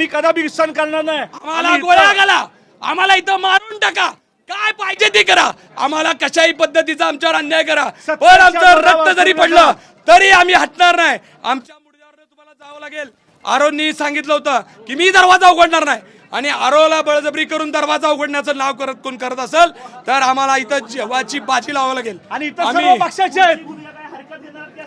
कदापि विसरण करणार नाही। आम्हाला गोळ्या घाला, आम्हाला इथं मारून टाका, काय पाहिजे ते करा, आम्हाला कशाही पद्धतीचा आमच्यावर अन्याय करा, पण आमचं रक्त जरी पडलं तरी आम्ही हटणार नाही। आमच्या मुडद्यावर तुम्हाला जावं लागेल। आरोनी सांगितलं होतं की मी दरवाजा उघडणार नाही, आणि आरोला बळजबरी करून दरवाजा उघडण्याचं नाव कोण करत असेल तर आम्हाला इथं जेवाची बाजी लावावं लागेल। आणि इथं सर्व पक्षाचे आहेत,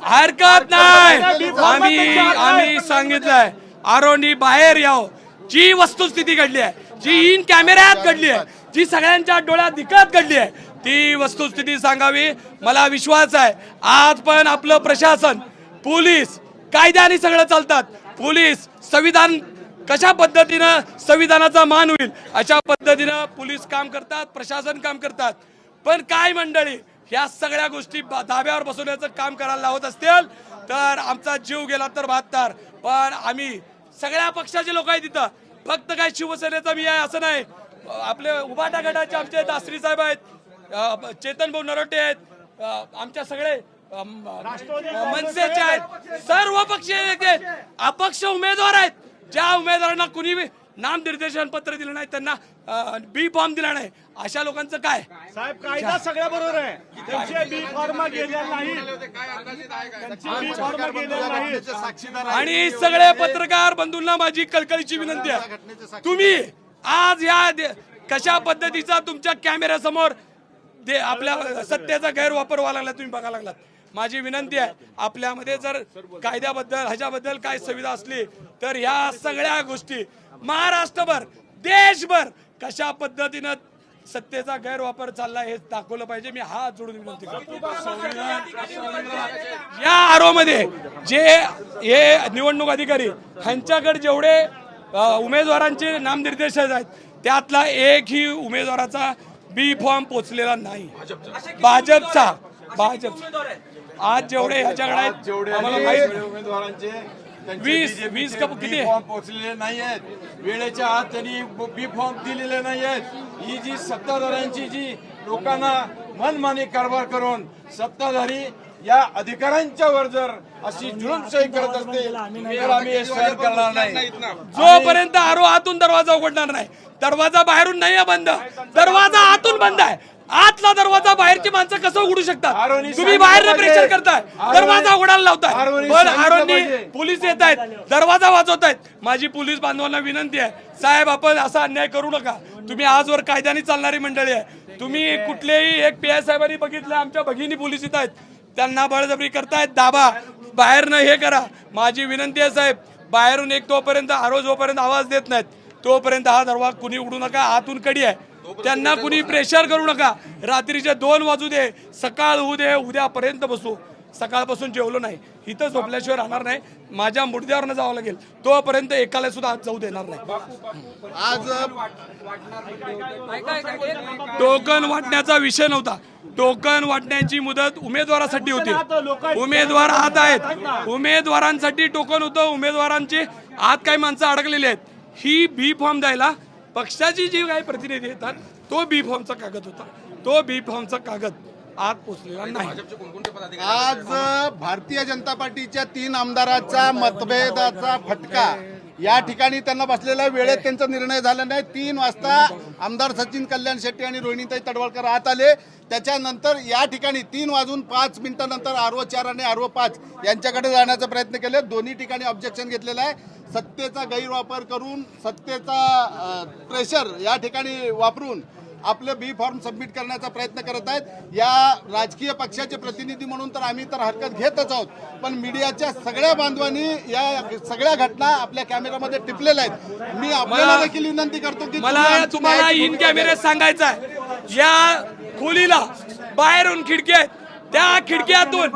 हरकत नाही। आम्ही सांगितलंय आरोनी बाहेर यावं, जी वस्तुस्थिती घडली आहे, जी इन कॅमेऱ्यात घडली आहे, जी सगळ्यांच्या डोळ्यात दिखत घडली आहे, ती वस्तुस्थिती सांगावी। मला विश्वास आहे आज पण आपलं प्रशासन, पोलीस कायद्याने सगळं चालतात। पोलीस संविधान कशा पद्धतीनं संविधानाचा मान होईल अशा पद्धतीनं पोलीस काम करतात, प्रशासन काम करतात। पण काय मंडळी ह्या सगळ्या गोष्टी धाब्यावर बसवण्याचं काम करायला लावत असतील तर आमचा जीव गेला तर 72। पण आम्ही सगळ्या पक्षाचे लोक आहेत तिथं, फक्त काय शिवसेनेचा मी आहे असं नाही। आपले उभाटा गटाचे आमचे दासरी साहेब आहेत, चेतन भाऊ नरोटे आहेत, आमच्या सगळे मनसेचे आहेत, सर्व पक्षीय आहेत, अपक्ष उमेदवार आहेत। ज्या उमेदवारांना कुणी नामनिर्देशन पत्र दिलं नाही, त्यांना बी फॉर्म दिला नाही, अशा लोकांचं काय? साहेब कायदा सगळ्या बरोबर आहे, त्यांचे बी फॉर्म गेलेला नाही, आणि सगळे पत्रकार बंधूंना माझी कळकळीची विनंती आहे, तुम्ही आज या कशा पद्धतीचा तुमच्या कॅमेऱ्यासमोर आपल्या सत्तेचा गैरवापर व्हायला लागला तुम्ही बघायला लागलात। माझी विनंती आहे आपल्यामध्ये जर कायद्याबद्दल ह्याच्याबद्दल काय सुविधा असली तर ह्या सगळ्या गोष्टी महाराष्ट्रभर देशभर कशा पद्धतीनं सत्तेचा गैरवापर चालला हे दाखवलं पाहिजे। मी हात जोडून विनंती करतो। या आरोमध्ये जे हे निवडणूक अधिकारी ह्यांच्याकडे जेवढे उमेदवारांचे नामनिर्देशन आहेत त्यातला एकही उमेदवाराचा बी फॉर्म पोचलेला नाही। भाजपचा आज जेवढे ह्याच्याकडे आहेत आम्हाला माहिती उमेदवारांचे 20 किती फॉर्म पोहोचलेले नाही आहेत, वेळेच्या आत त्यांनी बी फॉर्म दिलेले नाही आहेत। ही जी सत्ताधाऱ्यांची जी लोकांना मनमानी कारभार करून सत्ताधारी या अधिकाऱ्यांच्या वर जर अशी जुलूमशाही करत असते तर आम्ही हे सहन करणार नाही। जोपर्यंत आरो आतून दरवाजा उघडणार नाही, दरवाजा बाहेरून नाही बंद, दरवाजा आतून बंद आहे। आतला दरवाजा बाहेरची माणसं कसं उघडू शकतात? तुम्ही बाहेर प्रेशर करताय, दरवाजा उघडायला लावताय, पण आरोनी पोलीस येत आहेत, दरवाजा वाजवतायत। माझी पोलीस बांधवांना विनंती आहे, साहेब आपण असा अन्याय करू नका। तुम्ही आजवर कायद्याने चालणारी मंडळी आहे, तुम्ही कुठलेही एक पी आय साहेबांनी बघितलं आमच्या भगिनी पोलीस येत आहेत, त्यांना बळजबरी करतायत, दाबा बाहेरनं हे करा। माझी विनंती आहे साहेब, बाहेरून एक तोपर्यंत आरो जोपर्यंत आवाज देत नाहीत तोपर्यंत हा दरवाजा कुणी उघडू नका। आतून कडी आहे, त्यांना कुणी प्रेशर करू नका। रात्रीचे 2 वाजू दे, सकाळ होऊ दे, उद्यापर्यंत बसू, सकाळपासून जेवलो नाही, इथं झोपल्याशिवाय राहणार नाही, माझ्या मुडद्यावरनं जावं लागेल, तोपर्यंत एकाला सुद्धा जाऊ देणार नाही। आज टोकन वाटण्याचा विषय नव्हता, टोकन वाटण्याची मुदत उमेदवारासाठी होती, उमेदवार आत आहेत, उमेदवारांसाठी टोकन होतं, उमेदवारांची आत काही माणसं अडकलेली आहेत। ही बी फॉर्म द्यायला पक्षाची जी काही प्रतिनिधी येतात तो बी फॉर्मचा कागद होता, तो बी फॉर्मचा कागद आत पोचलेला नाही। आज भारतीय जनता पार्टीच्या 3 आमदारांचा मतभेदाचा फटका या ठिकाणी त्यांना बसलेल्या वेळेत त्यांचा निर्णय झाला नाही। 3 वाजता आमदार सचिन कल्याण शेट्टी आणि रोहिणीताई तडवळकर आत आले, त्याच्यानंतर या ठिकाणी 3 वाजून 5 मिनिटांनंतर आरओ 4 आणि आरओ 5 यांच्याकडे जाण्याचा प्रयत्न केले। दोन्ही ठिकाणी ऑब्जेक्शन घेतलेलं आहे। सत्तेचा गैरवापर करून, सत्तेचा प्रेशर या ठिकाणी वापरून आपलं बी फॉर्म सबमिट करण्याचा प्रयत्न करत आहेत। या राजकीय पक्षाचे प्रतिनिधी म्हणून तर आम्ही तर हरकत घेतच आहोत, पण मीडियाच्या सगळ्या बांधवांनी या सगळ्या घटना आपल्या कॅमेऱ्यामध्ये टिपलेल्या आहेत। मी आपल्याला देखील विनंती करतो की मला तुम्हाला इन कॅमेरे सांगायचं आहे, या खोलीला बाहेरून खिडकी आहेत, त्या खिडक्यातून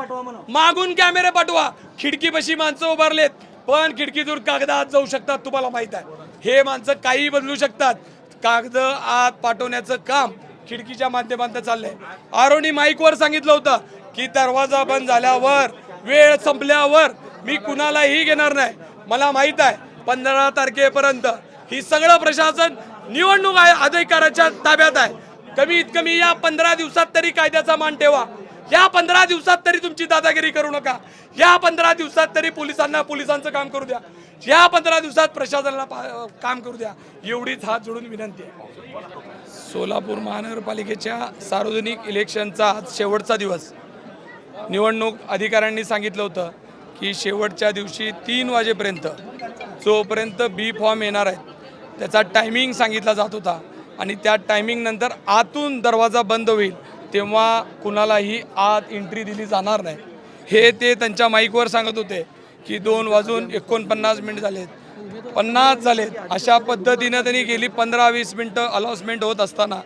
मागून कॅमेरे पाठवा। खिडकीपाशी माणसं उभारलेत, पण खिडकीतून कागद आत जाऊ शकतात, तुम्हाला माहित आहे। हे माणसं काही बदलू शकतात, कागद आत पाठवण्याचं काम खिडकीच्या माध्यमातून चाललंय। आरोनी माईकवर सांगितलं होतं की दरवाजा बंद झाल्यावर, वेळ संपल्यावर मी कुणालाही घेणार नाही। मला माहित आहे 15 तारखेपर्यंत ही सगळं प्रशासन निवडणूक अधिकाऱ्याच्या ताब्यात आहे। कमीत कमी या 15 दिवसात तरी कायद्याचा मान ठेवा। या 15 दिवसात तरी तुमची दादागिरी करू नका. या 15 दिवसात तरी पोलिसांचं काम करू द्या. या 15 दिवसात प्रशासनाला काम करू द्या. एवढीच हात जोडून विनंती आहे. सोलापूर महानगरपालिकेच्या सार्वजनिक इलेक्शनचा आज शेवटचा दिवस. निवडणूक अधिकाऱ्यांनी सांगितलं होतं की शेवटच्या दिवशी 3 वाजेपर्यंत जोपर्यंत बी फॉर्म येणार आहेत त्याचा टायमिंग सांगितला जात होता आणि त्या टायमिंग नंतर आतून दरवाजा बंद होईल तेव्हा कुणालाही आत एंट्री दिली जाणार नाही. हे ते त्यांच्या माईकवर सांगत होते की 2:49 झालेत, 50 झालेत. अशा पद्धतीनं त्यांनी गेली 15-20 मिनटं अनाउन्समेंट होत असताना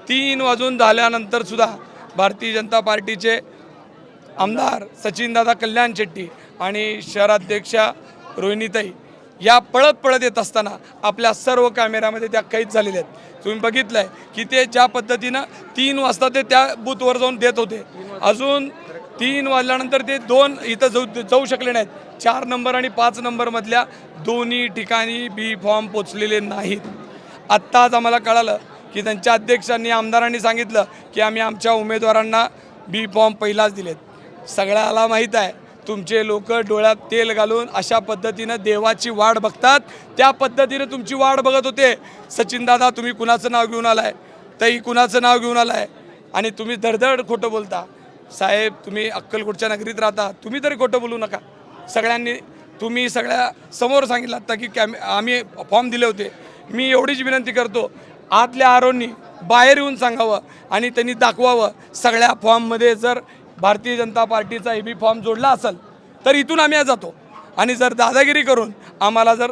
3 वाजून झाल्यानंतर सुद्धा भारतीय जनता पार्टीचे आमदार सचिनदादा कल्याण शेट्टी आणि शहराध्यक्षा रोहिणीताई या पळत येत असताना आपल्या सर्व कॅमेऱ्यामध्ये त्या कैद झालेल्या आहेत. तुम्ही बघितलंय की ते ज्या पद्धतीनं 3 वाजता ते त्या बूथवर जाऊन देत होते. अजून 3 वाजल्यानंतर ते 2 इथं जाऊ शकले नाहीत. 4 नंबर आणि 5 नंबरमधल्या दोन्ही ठिकाणी बी फॉर्म पोचलेले नाहीत. आत्ताच आम्हाला कळालं की त्यांच्या अध्यक्षांनी आमदारांनी सांगितलं की आम्ही आमच्या उमेदवारांना बी फॉर्म पहिलाच दिलेत. सगळ्याला माहीत आहे तुमचे लोक डोळ्यात तेल घालून अशा पद्धतीनं देवाची वाट बघतात. त्या पद्धतीनं तुमची वाट बघत होते. सचिनदादा तुम्ही कुणाचं नाव घेऊन आलाय, ताई कुणाचं नाव घेऊन आलाय आणि तुम्ही धडधड खोटं बोलता. साहेब तुम्ही अक्कलकोटच्या नगरीत राहता, तुम्ही तरी खोटं बोलू नका. सगळ्यांनी तुम्ही सगळ्या समोर सांगितलं आता की आम्ही फॉर्म दिले होते. मी एवढीच विनंती करतो आतल्या आरोंनी बाहेर येऊन सांगावं आणि त्यांनी दाखवावं सगळ्या फॉर्ममध्ये जर भारतीय जनता पार्टीचा बी फॉर्म जोडला असेल तर इथून आम्ही जातो. आणि जर दादागिरी करून आम्हाला जर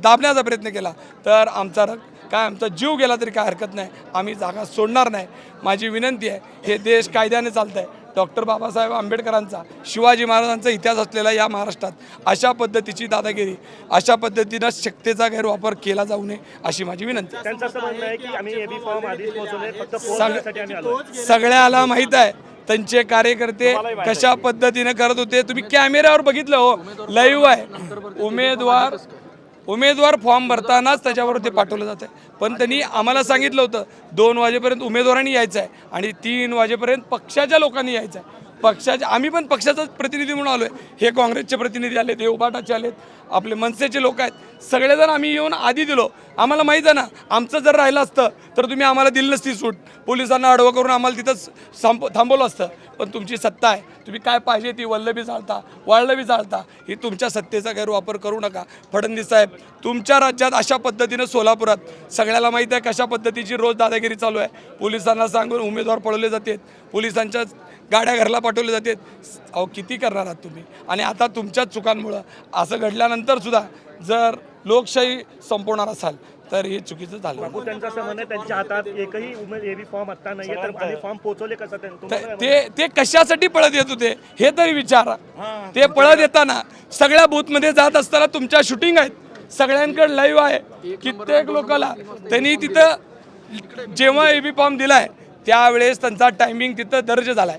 दाबण्याचा प्रयत्न केला तर आमचा जीव गेला तरी काय हरकत नाही. आम्ही जागा सोडणार नाही. माझी विनंती आहे, हे देश कायद्याने चालतं आहे. डॉक्टर बाबासाहेब आंबेडकरांचा, शिवाजी महाराजांचा इतिहास असलेला या महाराष्ट्रात अशा पद्धतीची दादागिरी, अशा पद्धतीनं शक्तीचा गैरवापर केला जाऊ नये अशी माझी विनंती. त्यांचं असं म्हणणं आहे की आम्ही एबी फॉर्म आधीच पोहोचवले, फक्त पोहोचण्यासाठी आम्ही आलो. सगळ्याला माहीत आहे त्यांचे कार्यकर्ते कशा पद्धतीने करत होते. तुम्ही कॅमेऱ्यावर बघितलं हो, लाईव्ह आहे. उमेदवार फॉर्म भरतानाच त्याच्यावर ते पाठवलं जातं. पण त्यांनी आम्हाला सांगितलं होतं 2 वाजेपर्यंत उमेदवारांनी यायचं आहे आणि 3 वाजेपर्यंत पक्षाच्या लोकांनी यायचं आहे. आम्ही पण पक्षाचाच प्रतिनिधी म्हणून आलो आहे. हे काँग्रेसचे प्रतिनिधी आलेत, हे उभाटाचे आलेत, आपले मनसेचे लोक आहेत. सगळेजण आम्ही येऊन आधी दिलो. आम्हाला माहीत आहे ना आमचं जर राहिलं असतं तर तुम्ही आम्हाला दिली नसती सूट. पोलिसांना आडवं करून आम्हाला तिथंच थांबवलं असतं. पण तुमची सत्ता आहे, तुम्ही काय पाहिजे ती वल्लभी चालता, वाळलंबी चालता. ही तुमच्या सत्तेचा गैरवापर करू नका. फडणवीस साहेब तुमच्या राज्यात अशा पद्धतीनं सोलापुरात सगळ्याला माहीत आहे कशा पद्धतीची रोज दादागिरी चालू आहे. पोलिसांना सांगून उमेदवार पळवले जातात, पोलिसांच्या गाड्या घरला पाठवले जातात. अहो किती करणार आहात तुम्ही. आणि आता तुमच्याच चुकांमुळं असं घडल्यानंतर सुद्धा जर लोकशाही संपवणार असाल तर हे चुकीचं झालं. त्यांचं असं म्हणणं त्यांच्या हातात एकही एबी फॉर्म आता नाहीये, तर आम्ही फॉर्म पोहोचवले कसं? ते कशासाठी पळत येत होते हे तरी विचारा. ते पळत येताना सगळ्या बूथमध्ये जात असताना तुमच्या शूटिंग आहेत, सगळ्यांकडे लाईव्ह आहे. कित्येक लोकांना त्यांनी तिथं जेव्हा एबी फॉर्म दिलाय त्यावेळेस त्यांचा टायमिंग तिथं दर्ज झालाय.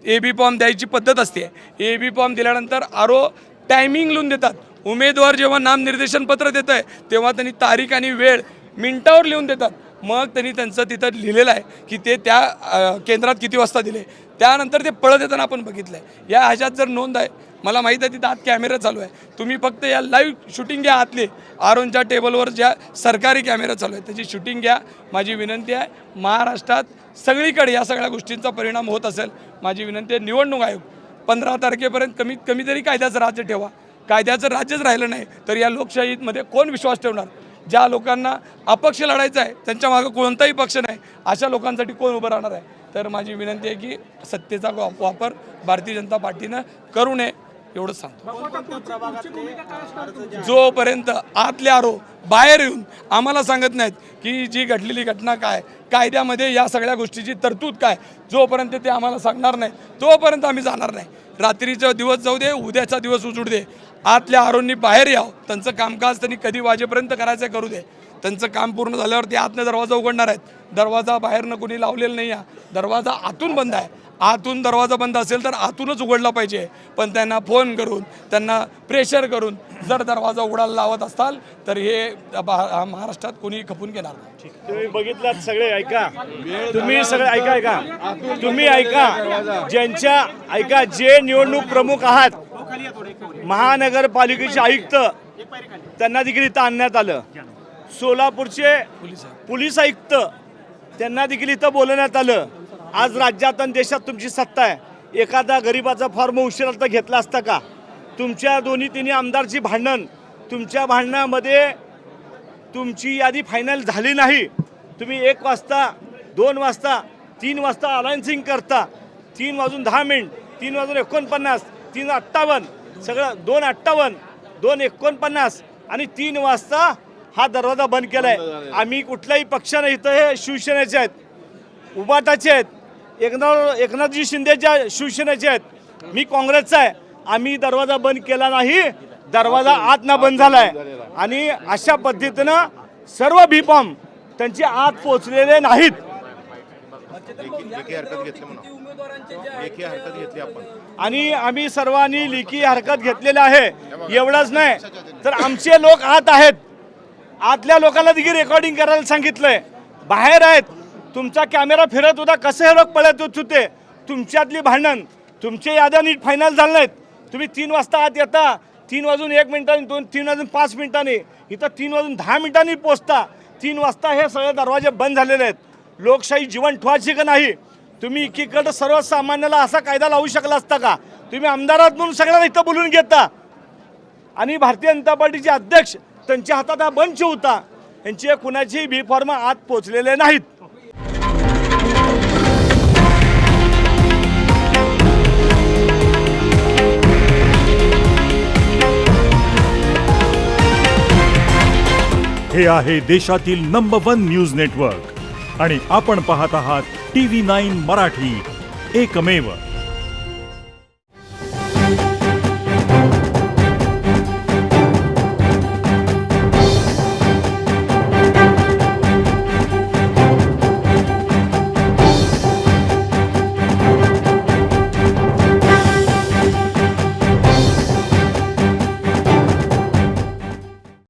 एबी फॉर्म द्यायची पद्धत असते. एबी फॉर्म दिल्यानंतर आरो टायमिंग लिहून देतात. उमेदवार जेव्हा नामनिर्देशन पत्र देत आहे तेव्हा त्यांनी तारीख आणि वेळ मिनिटावर लिहून देतात. मग त्यांनी त्यांचं तिथं लिहिलेलं आहे की ते त्या केंद्रात किती वाजता दिले. त्यानंतर ते पळत येताना आपण बघितलं आहे. या ह्याच्यात जर नोंद आहे, मला माहीत आहे तिथं आत कॅमेरा चालू आहे. तुम्ही फक्त या लाईव्ह शूटिंग घ्या. आतले आरोनच्या टेबलवर ज्या सरकारी कॅमेरा चालू आहे त्याची शूटिंग घ्या. माझी विनंती आहे, महाराष्ट्रात सगळीकडे या सगळ्या गोष्टींचा परिणाम होत असेल. माझी विनंती आहे, निवडणूक आयोग 15 तारखेपर्यंत कमीत कमी तरी कायद्याचं राज्य ठेवा. कायद्याचं राज्यच राहिलं नाही तर या लोकशाहीमध्ये कोण विश्वास ठेवणार. ज्या लोकांना अपक्ष लढायचं आहे त्यांच्या मागं कोणताही पक्ष नाही अशा लोकांसाठी कोण उभं राहणार आहे. तर माझी विनंती आहे की सत्तेचा वापर भारतीय जनता पार्टीनं करू नये एवढंच सांगतो. जोपर्यंत आतले आरोप बाहेर येऊन आम्हाला सांगत नाहीत की जी घडलेली घटना काय, कायद्यामध्ये या सगळ्या गोष्टीची तरतूद काय, जोपर्यंत ते आम्हाला सांगणार नाही तोपर्यंत आम्ही जाणार नाही. रात्रीचा दिवस जाऊ दे, उद्याचा दिवस उजडू दे, आतल्या आरोंनी बाहेर यावं, त्यांचं कामकाज त्यांनी कधी वाजेपर्यंत करायचं करू दे, त्यांचं काम पूर्ण झाल्यावर ते आतनं दरवाजा उघडणार आहेत. दरवाजा बाहेरनं कोणी लावलेला नाही आहे, दरवाजा आतून बंद आहे. आतून दरवाजा बंद असेल तर आतूनच उघडला पाहिजे, पण त्यांना फोन करून त्यांना प्रेशर करून जर दरवाजा उघडायला लावत असताल तर हे महाराष्ट्रात कोणी खपून घेणार नाही. तुम्ही बघितलात सगळे, ऐका तुम्ही सगळे, ऐका तुम्ही ऐका, ज्यांच्या ऐका जे निवडणूक प्रमुख आहात, महानगरपालिकेचे आयुक्त, त्यांना देखील इथं आणण्यात आलं. सोलापूरचे पोलीस आयुक्त, त्यांना देखील इथं बोलवण्यात आलं. आज राज्यात आणि देशात तुमची सत्ता आहे. एखादा गरीबाचा फॉर्म उशिरा तर घेतला असता का? तुमच्या दोन्ही तिन्ही आमदारची भांडण, तुमच्या भांडणामध्ये तुमची यादी फायनल झाली नाही. तुम्ही 1 वाजता 2 वाजता 3 वाजता अलायन्सिंग करता. 3:10, 3:49, 3:58, सगळं 2:58, 2:49 आणि 3 वाजता हा दरवाजा बंद केलाय. आम्ही कुठल्याही पक्षाने इथं, हे शिवसेनेचे आहेत, उबाटाचे आहेत, एकनाथजी शिंदेच्या शिवसेनेचे आहेत, मी काँग्रेसचा आहे. आम्ही दरवाजा बंद केला नाही, दरवाजा आतनं बंद झालाय. आणि अशा पद्धतीनं सर्व बीफॉर्म त्यांचे आत पोचलेले नाहीत. आणि आम्ही सर्वांनी लेखी हरकत घेतलेली आहे. एवढंच नाही तर आमचे लोक आत आहेत, आतल्या लोकांना देखील रेकॉर्डिंग करायला सांगितलंय. बाहेर आहेत, तुमचा कॅमेरा फिरत होता, कसे हे लोक पळत होते. तुमच्यातली भांडण, तुमचे याद्या नीट फायनल झाल्या नाहीत. तुम्ही 3 वाजता आत येता, 3:01, 3:05, इथं 3:10 पोचता. 3 वाजता हे सगळे दरवाजे बंद झालेले आहेत. लोकशाही जीवन ठेवायची का नाही? तुम्ही एकीकडे सर्वसामान्याला असा कायदा लावू शकला असता का? तुम्ही आमदारात म्हणून सगळ्यांना इथं बोलून घेता. आणि भारतीय जनता पार्टीचे अध्यक्ष, त्यांच्या हातात हा बंच होता, यांचे कुणाची बी फॉर्म आत पोचलेले नाहीत. हे आहे देशातील नंबर 1 न्यूज नेटवर्क आणि आपण पाहत आहात TV9 मराठी, एकमेव.